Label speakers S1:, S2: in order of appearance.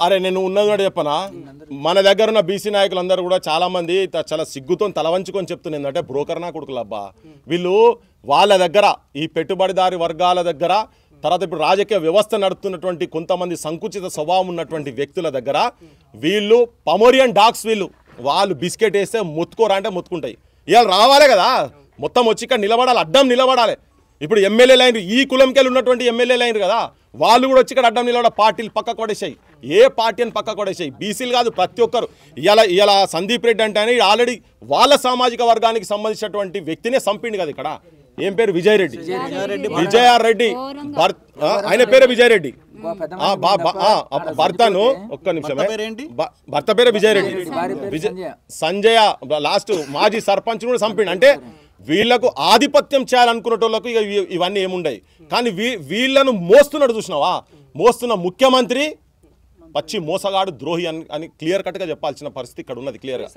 S1: అరే నేను ఉన్నది చెప్పనా, మన దగ్గర ఉన్న బీసీ నాయకులందరూ కూడా చాలా మంది చాలా సిగ్గుతో తలవంచుకొని చెప్తున్నారు ఏంటంటే బ్రోకర్ నా కొడుకులు అబ్బా వీళ్ళు వాళ్ళ దగ్గర ఈ పెట్టుబడిదారి వర్గాల దగ్గర, తర్వాత ఇప్పుడు రాజకీయ వ్యవస్థ నడుపుతున్నటువంటి కొంతమంది సంకుచిత స్వభావం ఉన్నటువంటి వ్యక్తుల దగ్గర వీళ్ళు పమోరియన్ డాగ్స్, వాళ్ళు బిస్కెట్ వేస్తే మొత్తుకోరా అంటే మొత్తుకుంటాయి. ఇవాళ రావాలి కదా, మొత్తం వచ్చి ఇక్కడ నిలబడాలి, అడ్డం నిలబడాలి. ఇప్పుడు ఎమ్మెల్యేలు అయినరు, ఈ కులంకెళ్ళి ఉన్నటువంటి ఎమ్మెల్యేలు అయినరు కదా, వాళ్ళు కూడా వచ్చి ఇక్కడ అడ్డం నిలబడ, పార్టీలు పక్క కొడేసాయి, ఏ పార్టీ అని పక్క కొడేసాయి. బీసీలు కాదు ప్రతి ఒక్కరు. ఇలా సందీప్ రెడ్డి అంటే ఆల్రెడీ వాళ్ళ సామాజిక వర్గానికి సంబంధించినటువంటి వ్యక్తినే చంపిండు కదా ఇక్కడ. ఏం పేరు? విజయరెడ్డి. విజయారెడ్డి ఆయన పేరే విజయరెడ్డి. భర్తను ఒక్క నిమిషమే, భర్త పేరు విజయరెడ్డి. సంజయ లాస్ట్ మాజీ సర్పంచ్ కూడా చంపిండు. అంటే వీళ్లకు ఆధిపత్యం చేయాలనుకునేటోళ్ళకు ఇవన్నీ ఏముండయి. కానీ వీళ్ళను మోస్తున్నాడు చూసినావా, మోస్తున్న ముఖ్యమంత్రి పచ్చి మోసగాడు, ద్రోహి అని క్లియర్ కట్గా చెప్పాల్సిన పరిస్థితి ఇక్కడ ఉన్నది క్లియర్గా.